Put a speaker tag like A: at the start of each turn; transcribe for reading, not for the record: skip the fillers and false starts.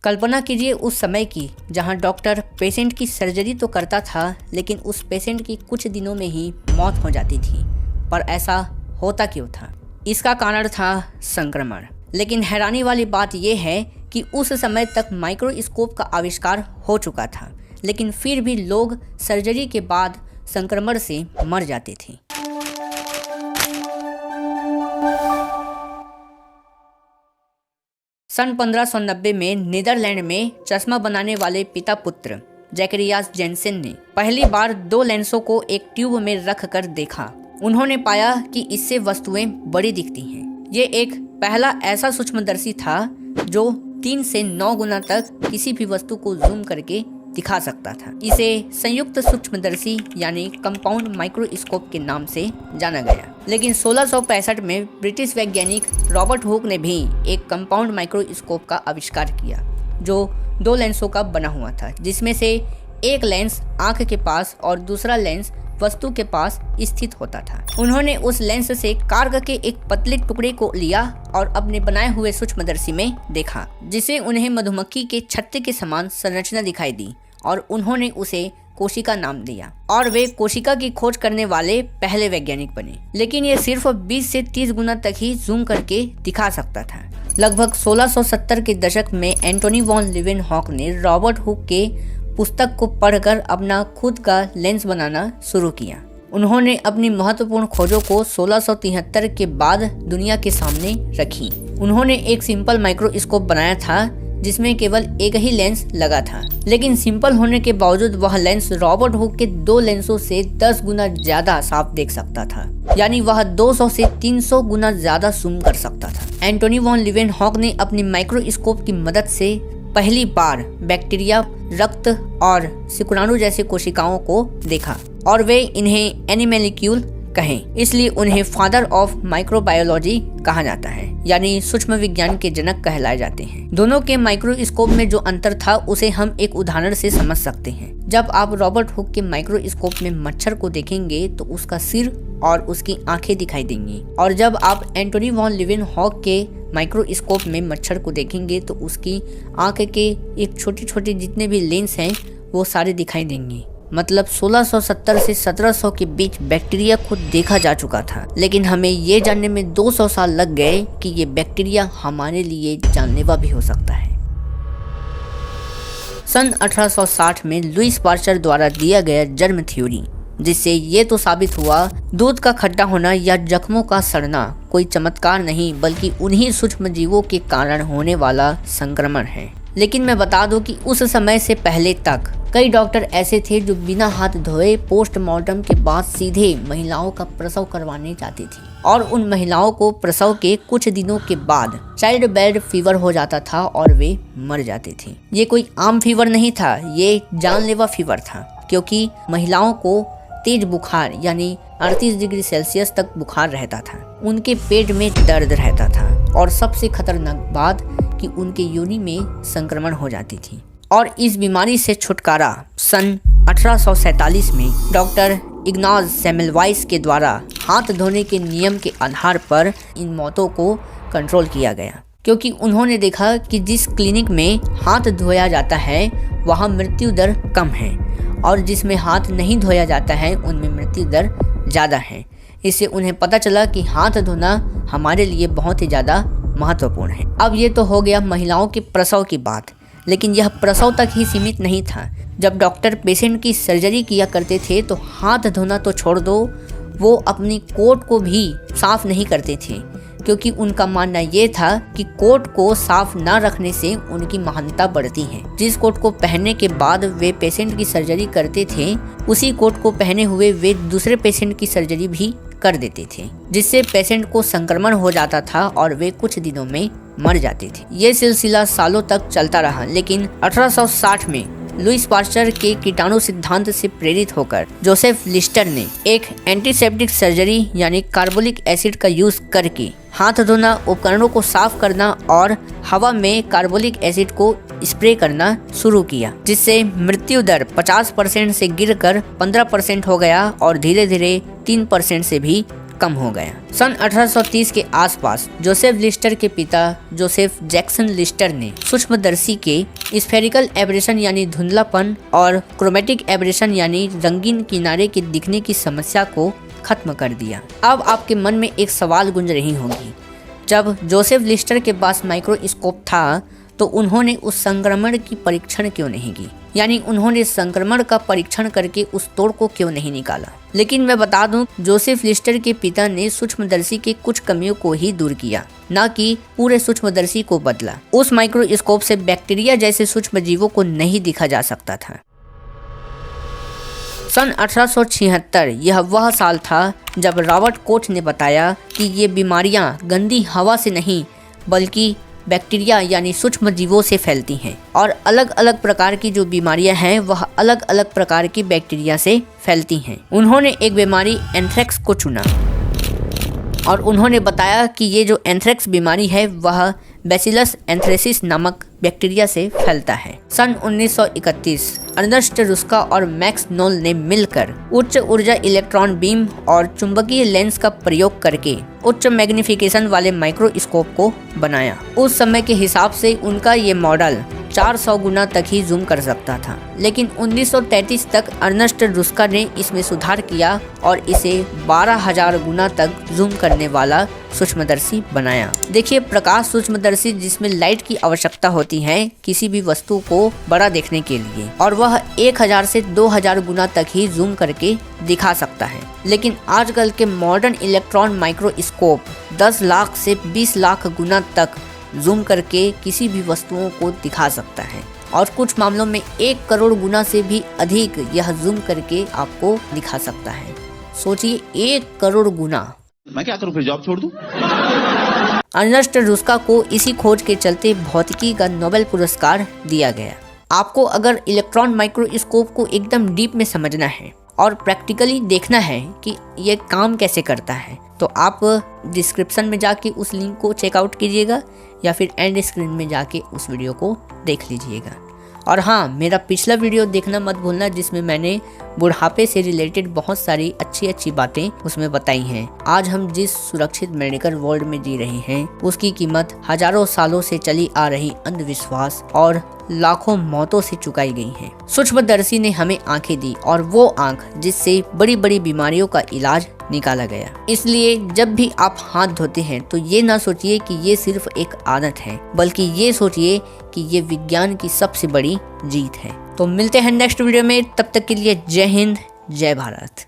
A: कल्पना कीजिए उस समय की जहां डॉक्टर पेशेंट की सर्जरी तो करता था, लेकिन उस पेशेंट की कुछ दिनों में ही मौत हो जाती थी। पर ऐसा होता क्यों था? इसका कारण था संक्रमण। लेकिन हैरानी वाली बात यह है कि उस समय तक माइक्रोस्कोप का आविष्कार हो चुका था, लेकिन फिर भी लोग सर्जरी के बाद संक्रमण से मर जाते थे। सन 1590 में नीदरलैंड में चश्मा बनाने वाले पिता पुत्र जैकरियास जेनसेन ने पहली बार 2 लेंसों को एक ट्यूब में रख कर देखा। उन्होंने पाया कि इससे वस्तुएं बड़ी दिखती हैं। ये एक पहला ऐसा सूक्ष्मदर्शी था जो 3 से 9 गुना तक किसी भी वस्तु को जूम करके दिखा सकता था। इसे संयुक्त सूक्ष्मदर्शी यानी कंपाउंड माइक्रोस्कोप के नाम से जाना गया। लेकिन 1665 में ब्रिटिश वैज्ञानिक रॉबर्ट हुक ने भी एक कंपाउंड माइक्रोस्कोप का आविष्कार किया जो 2 लेंसों का बना हुआ था, जिसमें से एक लेंस आंख के पास और दूसरा लेंस वस्तु के पास स्थित होता था। उन्होंने उस लेंस से कार्ग के एक पतले टुकड़े को लिया और अपने बनाए हुए सूक्ष्मदर्शी में देखा, जिसे उन्हें मधुमक्खी के छत्ते के समान संरचना दिखाई दी और उन्होंने उसे कोशिका नाम दिया और वे कोशिका की खोज करने वाले पहले वैज्ञानिक बने। लेकिन ये सिर्फ 20 से 30 गुना तक ही जूम करके दिखा सकता था। लगभग 1670 के दशक में एंटोनी वॉन लीवेनहॉक ने रॉबर्ट हुक के पुस्तक को पढ़कर अपना खुद का लेंस बनाना शुरू किया। उन्होंने अपनी महत्वपूर्ण खोजों को 1673 के बाद दुनिया के सामने रखी। उन्होंने एक सिंपल माइक्रोस्कोप बनाया था जिसमें केवल एक ही लेंस लगा था, लेकिन सिंपल होने के बावजूद वह लेंस रॉबर्ट हुक के 2 लेंसों से 10 गुना ज्यादा साफ देख सकता था, यानी वह 200 से 300 गुना ज्यादा जूम कर सकता था। एंटोनी वॉन लीवेनहॉक ने अपनी माइक्रोस्कोप की मदद से पहली बार बैक्टीरिया, रक्त और शुक्राणु जैसे कोशिकाओं को देखा और वे इन्हें एनिमैलिक्यूल कहें, इसलिए उन्हें फादर ऑफ माइक्रोबायोलॉजी कहा जाता है, यानी सूक्ष्म विज्ञान के जनक कहलाए जाते हैं। दोनों के माइक्रोस्कोप में जो अंतर था उसे हम एक उदाहरण से समझ सकते हैं। जब आप रॉबर्ट हुक के माइक्रोस्कोप में मच्छर को देखेंगे तो उसका सिर और उसकी आंखें दिखाई देंगी, और जब आप एंटोनी वॉन लीवेनहॉक के माइक्रोस्कोप में मच्छर को देखेंगे तो उसकी आंख के एक छोटे छोटे जितने भी लेंस हैं वो सारे दिखाई देंगे। मतलब 1670 से 1700 के बीच बैक्टीरिया को देखा जा चुका था, लेकिन हमें ये जानने में 200 साल लग गए कि ये बैक्टीरिया हमारे लिए जानलेवा भी हो सकता है। सन 1860 में लुईस पास्चर द्वारा दिया गया जर्म थ्योरी, जिससे ये तो साबित हुआ दूध का खट्टा होना या जख्मों का सड़ना कोई चमत्कार नहीं बल्कि उन्हीं सूक्ष्म जीवों के कारण होने वाला संक्रमण है। लेकिन मैं बता दूं कि उस समय से पहले तक कई डॉक्टर ऐसे थे जो बिना हाथ धोए पोस्टमार्टम के बाद सीधे महिलाओं का प्रसव करवाने जाते थे, और उन महिलाओं को प्रसव के कुछ दिनों के बाद चाइल्ड बेड फीवर हो जाता था और वे मर जाते थे। ये कोई आम फीवर नहीं था, ये जानलेवा फीवर था, क्योंकि महिलाओं को तेज बुखार यानी 38 डिग्री सेल्सियस तक बुखार रहता था, उनके पेट में दर्द रहता था, और सबसे खतरनाक बात कि उनके योनि में संक्रमण हो जाती थी। और इस बीमारी से छुटकारा सन 1847 में डॉक्टर इग्नाज सेमेलवाइस के द्वारा हाथ धोने के नियम के आधार पर इन मौतों को कंट्रोल किया गया, क्योंकि उन्होंने देखा कि जिस क्लिनिक में हाथ धोया जाता है वहाँ मृत्यु दर कम है, और जिसमें हाथ नहीं धोया जाता है उनमें मृत्यु दर ज़्यादा है। इससे उन्हें पता चला कि हाथ धोना हमारे लिए बहुत ही ज़्यादा महत्वपूर्ण है। अब ये तो हो गया महिलाओं के प्रसव की बात, लेकिन यह प्रसव तक ही सीमित नहीं था। जब डॉक्टर पेशेंट की सर्जरी किया करते थे तो हाथ धोना तो छोड़ दो, वो अपनी कोट को भी साफ नहीं करते थे, क्योंकि उनका मानना ये था कि कोट को साफ ना रखने से उनकी महानता बढ़ती है। जिस कोट को पहनने के बाद वे पेशेंट की सर्जरी करते थे, उसी कोट को पहने हुए वे दूसरे पेशेंट की सर्जरी भी कर देते थे, जिससे पेशेंट को संक्रमण हो जाता था और वे कुछ दिनों में मर जाते थे। ये सिलसिला सालों तक चलता रहा, लेकिन 1860 में लुईस पास्चर के कीटाणु सिद्धांत से प्रेरित होकर जोसेफ लिस्टर ने एक एंटीसेप्टिक सर्जरी यानी कार्बोलिक एसिड का यूज करके हाथ धोना, उपकरणों को साफ करना और हवा में कार्बोलिक एसिड को स्प्रे करना शुरू किया, जिससे मृत्यु दर 50% से गिरकर 15% हो गया और धीरे धीरे 3% से भी कम हो गया। सन 1830 के आसपास जोसेफ लिस्टर के पिता जोसेफ जैक्सन लिस्टर ने सूक्ष्मदर्शी के स्फेरिकल एब्रेशन यानी धुंधलापन और क्रोमेटिक एब्रेशन यानी रंगीन किनारे के दिखने की समस्या को खत्म कर दिया। अब आपके मन में एक सवाल गूंज रही होगी, जब जोसेफ लिस्टर के पास माइक्रोस्कोप था तो उन्होंने उस संक्रमण की परीक्षण क्यों नहीं की, यानी उन्होंने संक्रमण का परीक्षण करके उस तोड़ को क्यों नहीं निकाला। लेकिन मैं बता दूं, जोसेफ लिस्टर के पिता ने सूक्ष्मदर्शी के कुछ कमियों को ही दूर किया, न कि पूरे सूक्ष्मदर्शी को बदला। उस माइक्रोस्कोप से बैक्टीरिया जैसे सूक्ष्म जीवों को नहीं दिखा जा सकता था। सन 1876 यह वह साल था जब रॉबर्ट कोच ने बताया कि ये बीमारियां गंदी हवा से नहीं बल्कि बैक्टीरिया यानी सूक्ष्म जीवों से फैलती हैं, और अलग अलग प्रकार की जो बीमारियां हैं वह अलग अलग प्रकार की बैक्टीरिया से फैलती हैं। उन्होंने एक बीमारी एंथ्रेक्स को चुना और उन्होंने बताया कि ये जो एंथ्रेक्स बीमारी है वह बैसिलस एंथ्रेसिस नामक बैक्टीरिया से फैलता है। सन 1931 अर्नेस्ट रुस्का और मैक्स नोल ने मिलकर उच्च ऊर्जा इलेक्ट्रॉन बीम और चुंबकीय लेंस का प्रयोग करके उच्च मैग्निफिकेशन वाले माइक्रोस्कोप को बनाया। उस समय के हिसाब से उनका ये मॉडल 400 गुना तक ही जूम कर सकता था, लेकिन 1933 तक अर्नेस्ट रुस्का ने इसमें सुधार किया और इसे 12,000 गुना तक जूम करने वाला सूक्ष्मदर्शी बनाया। देखिए, प्रकाश सूक्ष्मदर्शी जिसमें लाइट की आवश्यकता होती है किसी भी वस्तु को बड़ा देखने के लिए, और वह 1000 से 2000 गुना तक ही जूम करके दिखा सकता है। लेकिन आजकल के मॉडर्न इलेक्ट्रॉन माइक्रोस्कोप 10 लाख से 20 लाख गुना तक जूम करके किसी भी वस्तुओं को दिखा सकता है, और कुछ मामलों में 1 करोड़ गुना से भी अधिक यह जूम करके आपको दिखा सकता है। सोचिए, 1 करोड़ गुना।
B: मैं क्या करूं, फिर जॉब छोड़ दूं?
A: अर्नेस्ट रुस्का को इसी खोज के चलते भौतिकी का नोबेल पुरस्कार दिया गया। आपको अगर इलेक्ट्रॉन माइक्रोस्कोप को एकदम डीप में समझना है और प्रैक्टिकली देखना है कि ये काम कैसे करता है, तो आप डिस्क्रिप्शन में जाके उस लिंक को चेकआउट कीजिएगा या फिर एंड स्क्रीन में जाके उस वीडियो को देख लीजिएगा। और हाँ, मेरा पिछला वीडियो देखना मत भूलना जिसमें मैंने बुढ़ापे से रिलेटेड बहुत सारी अच्छी बातें उसमें बताई हैं। आज हम जिस सुरक्षित मेडिकल वर्ल्ड में जी रहे हैं उसकी कीमत हजारों सालों से चली आ रही अंधविश्वास और लाखों मौतों से चुकाई गई है। सूक्ष्मदर्शी ने हमें आंखें दी, और वो आंख जिससे बड़ी बड़ी बीमारियों का इलाज निकाला गया। इसलिए जब भी आप हाथ धोते हैं तो ये ना सोचिए कि ये सिर्फ एक आदत है, बल्कि ये सोचिए कि ये विज्ञान की सबसे बड़ी जीत है। तो मिलते हैं नेक्स्ट वीडियो में, तब तक के लिए जय हिंद, जय भारत।